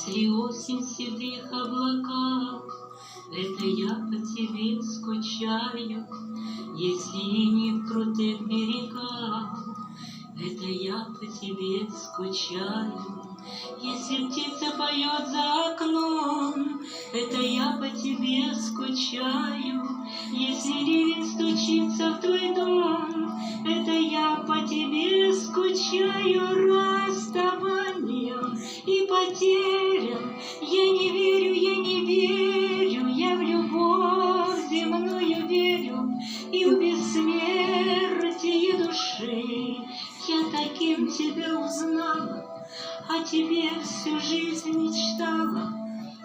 Если осень в седых облаках, это я по тебе скучаю. Если не в крутых берегах, это я по тебе скучаю. Если птица поет за окном, это я по тебе скучаю. Если ливень стучится в твой дом, это я по тебе скучаю. Расставанием и потерям я не верю, я в любовь земную верю и в бессмертие души. Я таким тебя узнала, о тебе всю жизнь мечтала,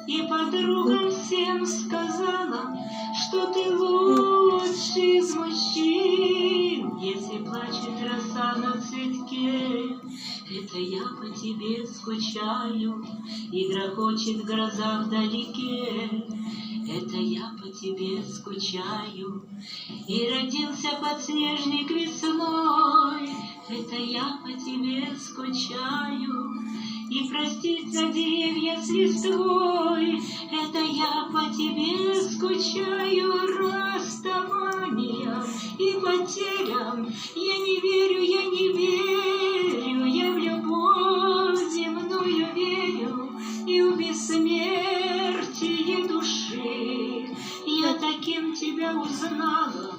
и подругам всем сказала, что ты лучший из мужчин. Если плачет роса на цветке, это я по тебе скучаю, и грохочет гроза вдалеке, это я по тебе скучаю. И родился подснежник весной, это я по тебе скучаю. И проститься деревья с листвой, это я по тебе скучаю. Расставанием и потерям я не верю, я в любовь земную верю и в бессмертие души. Я таким тебя узнала,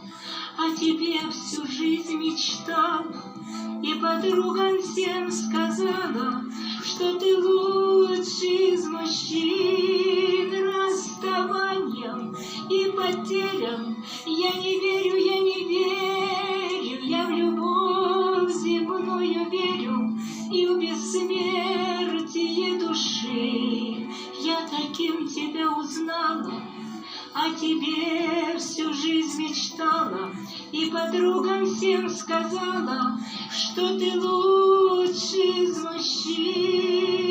о тебе всю жизнь мечтала, и подругам всем сказала, что ты лучший из мужчин. Расставанием и потерям я не верю, я в любовь земную верю и в бессмертие души. Я таким тебя узнала, о тебе всю жизнь мечтала, и подругам всем сказала, что ты лучший из мужчин.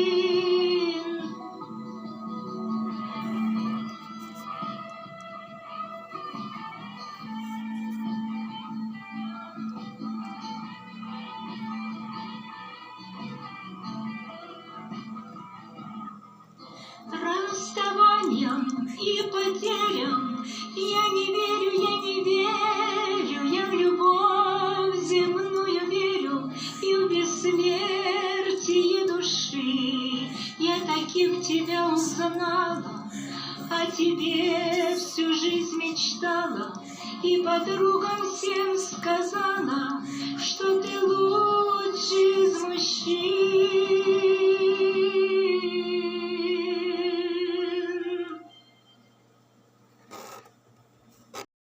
Расставанием и потерям я не верю, я в любовь земную верю и в бессмертие души. Я таким тебя узнала, о тебе всю жизнь мечтала, и подругам всем сказала, что ты лучший из мужчин.